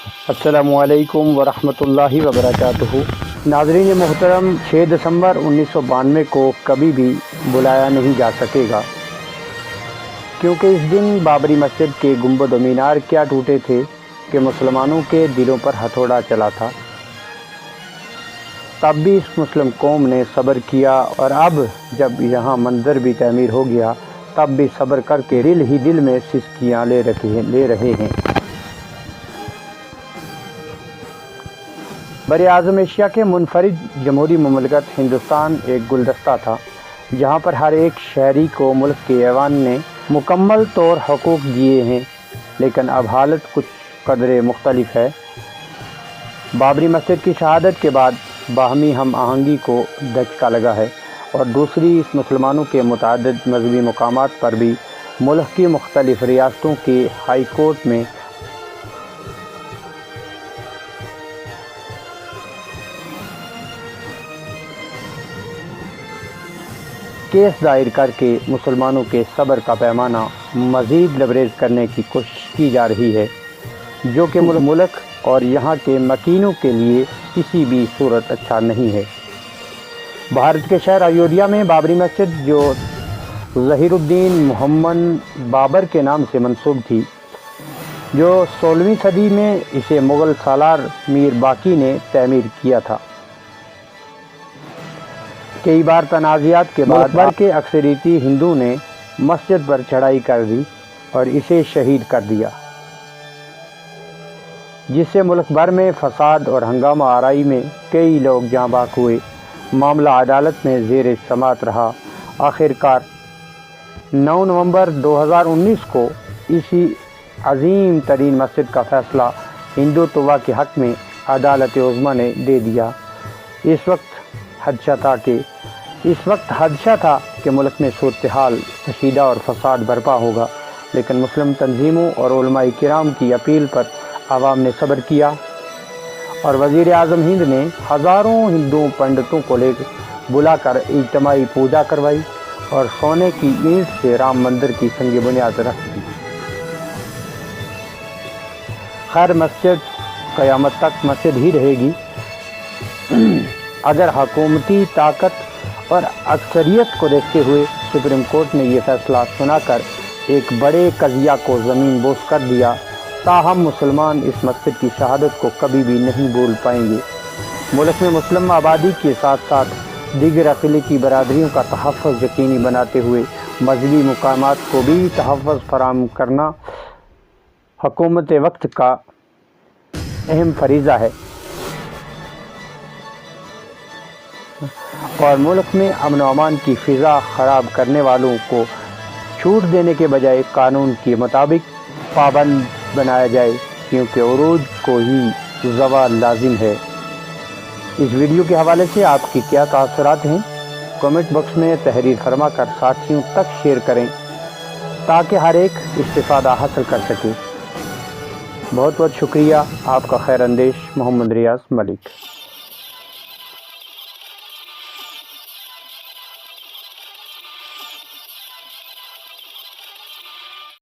अस्सलामुअलैकुम वरहमतुल्लाहि वबरकातुहू। नाज़रीन मोहतरम, 6 दिसंबर 1992 को कभी भी बुलाया नहीं जा सकेगा, क्योंकि इस दिन बाबरी मस्जिद के गुंबद व मीनार क्या टूटे थे कि मुसलमानों के दिलों पर हथौड़ा चला था। तब भी इस मुस्लिम कौम ने सब्र किया, और अब जब यहाँ मंजर भी तमीर हो गया तब भी सब्र करके दिल ही दिल में सिसकियाँ ले रहे हैं। बर-ए-आज़म एशिया के मुनफरिद जमहूरी मुमलकत हिंदुस्तान एक गुलदस्ता था, जहाँ पर हर एक शहरी को मुल्क के ऐवान ने मुकम्मल तौर हकूक़ दिए हैं। लेकिन अब हालत कुछ कदरे मुख्तलिफ है। बाबरी मस्जिद की शहादत के बाद बाहमी हम आहंगी को धचका लगा है, और दूसरी इस मुसलमानों के मुतअद्दिद मजहबी मकामात पर भी मुल्क की मुख्तलिफ रियासतों के हाई कोर्ट में केस दायर करके मुसलमानों के सब्र का पैमाना मज़ीद लबरेज करने की कोशिश की जा रही है, जो कि मुल्क और यहाँ के मकीनों के लिए किसी भी सूरत अच्छा नहीं है। भारत के शहर अयोध्या में बाबरी मस्जिद, जो ज़हीरुद्दीन मोहम्मद बाबर के नाम से मंसूब थी, जो 16वीं सदी में इसे मुग़ल सालार मीर बाकी ने तमीर किया था, कई बार तनाज़ात के बाद भर के अक्सरियती हिंदू ने मस्जिद पर चढ़ाई कर दी और इसे शहीद कर दिया, जिससे मुल्क भर में फसाद और हंगामा आराई में कई लोग जाँ बाक हुए। मामला अदालत में ज़ेर समाअत रहा। आखिरकार 9 नवंबर 2019 को इसी अजीम तरीन मस्जिद का फ़ैसला हिंदुत्व के हक़ में अदालत उज़्मा ने दे दिया। इस वक्त हदशा था कि मुल्क में सूरत हाल कशीदा और फसाद बर्पा होगा, लेकिन मुस्लिम तंजीमों और उलमाए किराम की अपील पर आवाम ने सब्र किया, और वज़ीर आज़म हिंद ने हज़ारों हिंदू पंडितों को बुलाकर इज्तिमाई पूजा करवाई और सोने की ईंट से राम मंदिर की संग बुनियाद रख दी। खैर, मस्जिद क़यामत तक मस्जिद ही रहेगी। अगर हुकूमती ताकत और अक्सरियत को देखते हुए सुप्रीम कोर्ट ने यह फ़ैसला सुनाकर एक बड़े कज़िया को ज़मीन बोस कर दिया, ताहम मुसलमान इस मस्जिद की शहादत को कभी भी नहीं भूल पाएंगे। मुल्क में मुस्लिम आबादी के साथ साथ दीगर अक़लीती बरादरियों का तहफ़्फ़ुज़ यकीनी बनाते हुए मजहबी मकामात को भी तहफ़्फ़ुज़ फराहम करना हुकूमत वक्त का अहम फरीज़ा है, और मुल्क में अमन व अमान की फ़िज़ा ख़राब करने वालों को छूट देने के बजाय कानून के मुताबिक पाबंद बनाया जाए, क्योंकि उरूज को ही ज़वाल लाजिम है। इस वीडियो के हवाले से आपकी क्या तासुरात हैं, कमेंट बॉक्स में तहरीर फरमा कर साथियों तक शेयर करें, ताकि हर एक इस्तिफ़ादा हासिल कर सके। बहुत बहुत शुक्रिया। आपका खैर अंदेश मोहम्मद रियाज़ मलिक।